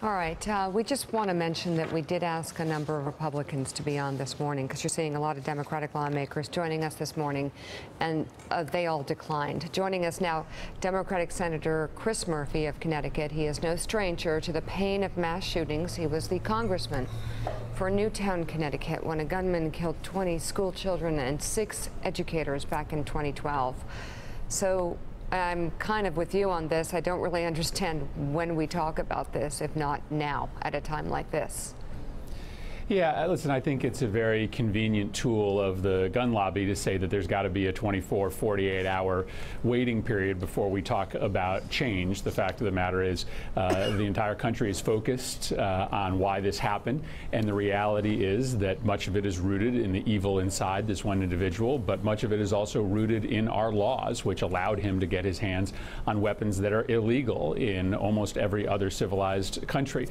All right. We just want to mention that we did ask a number of Republicans to be on this morning because you're seeing a lot of Democratic lawmakers joining us this morning, and they all declined. Joining us now, Democratic Senator Chris Murphy of Connecticut. He is no stranger to the pain of mass shootings. He was the congressman for Newtown, Connecticut, when a gunman killed 20 school children and 6 educators back in 2012. So I'm kind of with you on this. I don't really understand when we talk about this, if not now, at a time like this. Yeah, listen, I think it's a very convenient tool of the gun lobby to say that there's got to be a 24, 48-hour waiting period before we talk about change. The fact of the matter is the entire country is focused on why this happened, and the reality is that much of it is rooted in the evil inside this one individual, but much of it is also rooted in our laws, which allowed him to get his hands on weapons that are illegal in almost every other civilized country.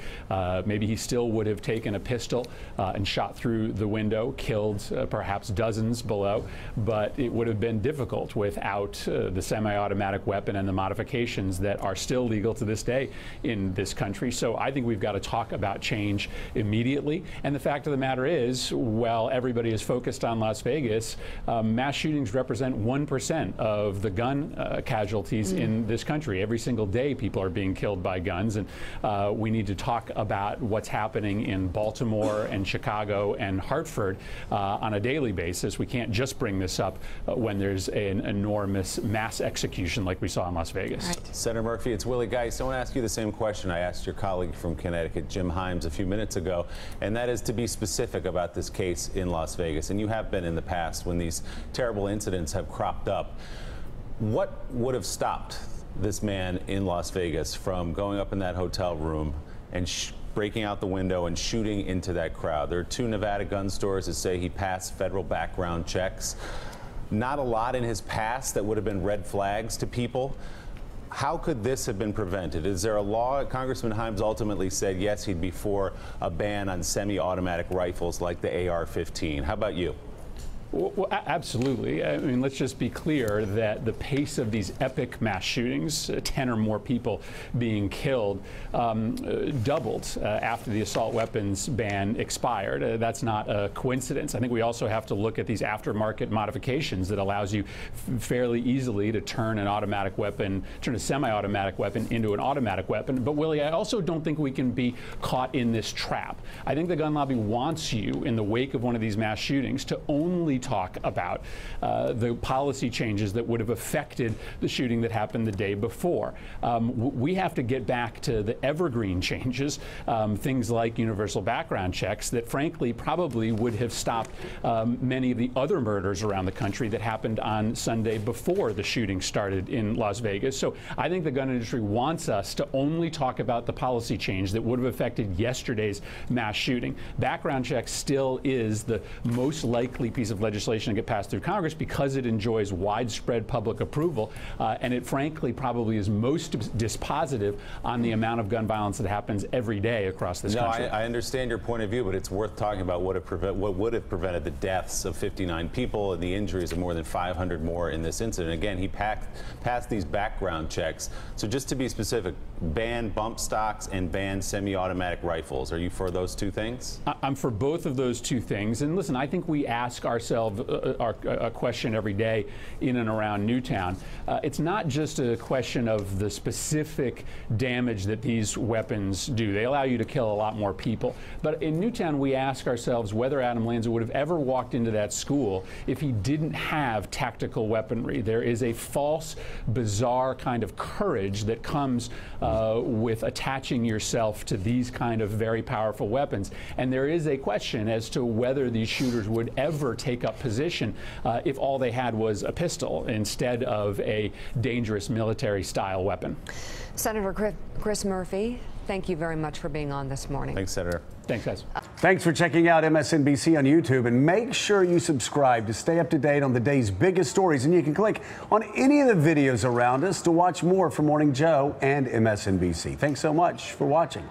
Maybe he still would have taken a pistol and shot through the window, killed perhaps dozens below, but it would have been difficult without the semi-automatic weapon and the modifications that are still legal to this day in this country. So I think we've got to talk about change immediately. And the fact of the matter is, while everybody is focused on Las Vegas, mass shootings represent 1% of the gun casualties in this country. Every single day people are being killed by guns, and we need to talk about what's happening in Baltimore and Chicago and Hartford on a daily basis. We can't just bring this up when there's an enormous mass execution like we saw in Las Vegas. Right. Senator Murphy, it's Willie Geist. I want to ask you the same question I asked your colleague from Connecticut, Jim Himes, a few minutes ago, and that is to be specific about this case in Las Vegas. And you have been in the past when these terrible incidents have cropped up. What would have stopped this man in Las Vegas from going up in that hotel room and breaking out the window and shooting into that crowd? There are 2 Nevada gun stores that say he passed federal background checks. Not a lot in his past that would have been red flags to people. How could this have been prevented? Is there a law? Congressman Himes ultimately said yes, he'd be for a ban on semi-automatic rifles like the AR-15. How about you? Well, absolutely. I mean, let's just be clear that the pace of these epic mass shootings, 10 or more people being killed, doubled after the assault weapons ban expired. That's not a coincidence. I think we also have to look at these aftermarket modifications that allows you fairly easily to turn an automatic weapon, turn a semi-automatic weapon into an automatic weapon. But Willie, I also don't think we can be caught in this trap. I think the gun lobby wants you, in the wake of one of these mass shootings, to only talk about the policy changes that would have affected the shooting that happened the day before. We have to get back to the evergreen changes, things like universal background checks that frankly probably would have stopped many of the other murders around the country that happened on Sunday before the shooting started in Las Vegas. So I think the gun industry wants us to only talk about the policy change that would have affected yesterday's mass shooting. Background checks still is the most likely piece of legislation to get passed through Congress because it enjoys widespread public approval, and it frankly probably is most dispositive on the amount of gun violence that happens every day across this country. I understand your point of view, but it's worth talking about what would have prevented the deaths of 59 people and the injuries of more than 500 more in this incident. Again, he passed these background checks. So just to be specific, ban bump stocks and ban semi-automatic rifles. Are you for those 2 things? I'm for both of those 2 things. And listen, I think we ask ourselves a question every day in and around Newtown. It's not just a question of the specific damage that these weapons do. They allow you to kill a lot more people. But in Newtown, we ask ourselves whether Adam Lanza would have ever walked into that school if he didn't have tactical weaponry. There is a false, bizarre kind of courage that comes with attaching yourself to these kind of very powerful weapons. And there is a question as to whether these shooters would ever take up position if all they had was a pistol instead of a dangerous military-style weapon. Senator Chris Murphy, thank you very much for being on this morning. Thanks, Senator. Thanks, guys. Thanks for checking out MSNBC on YouTube, and make sure you subscribe to stay up to date on the day's biggest stories. And you can click on any of the videos around us to watch more from Morning Joe and MSNBC. Thanks so much for watching.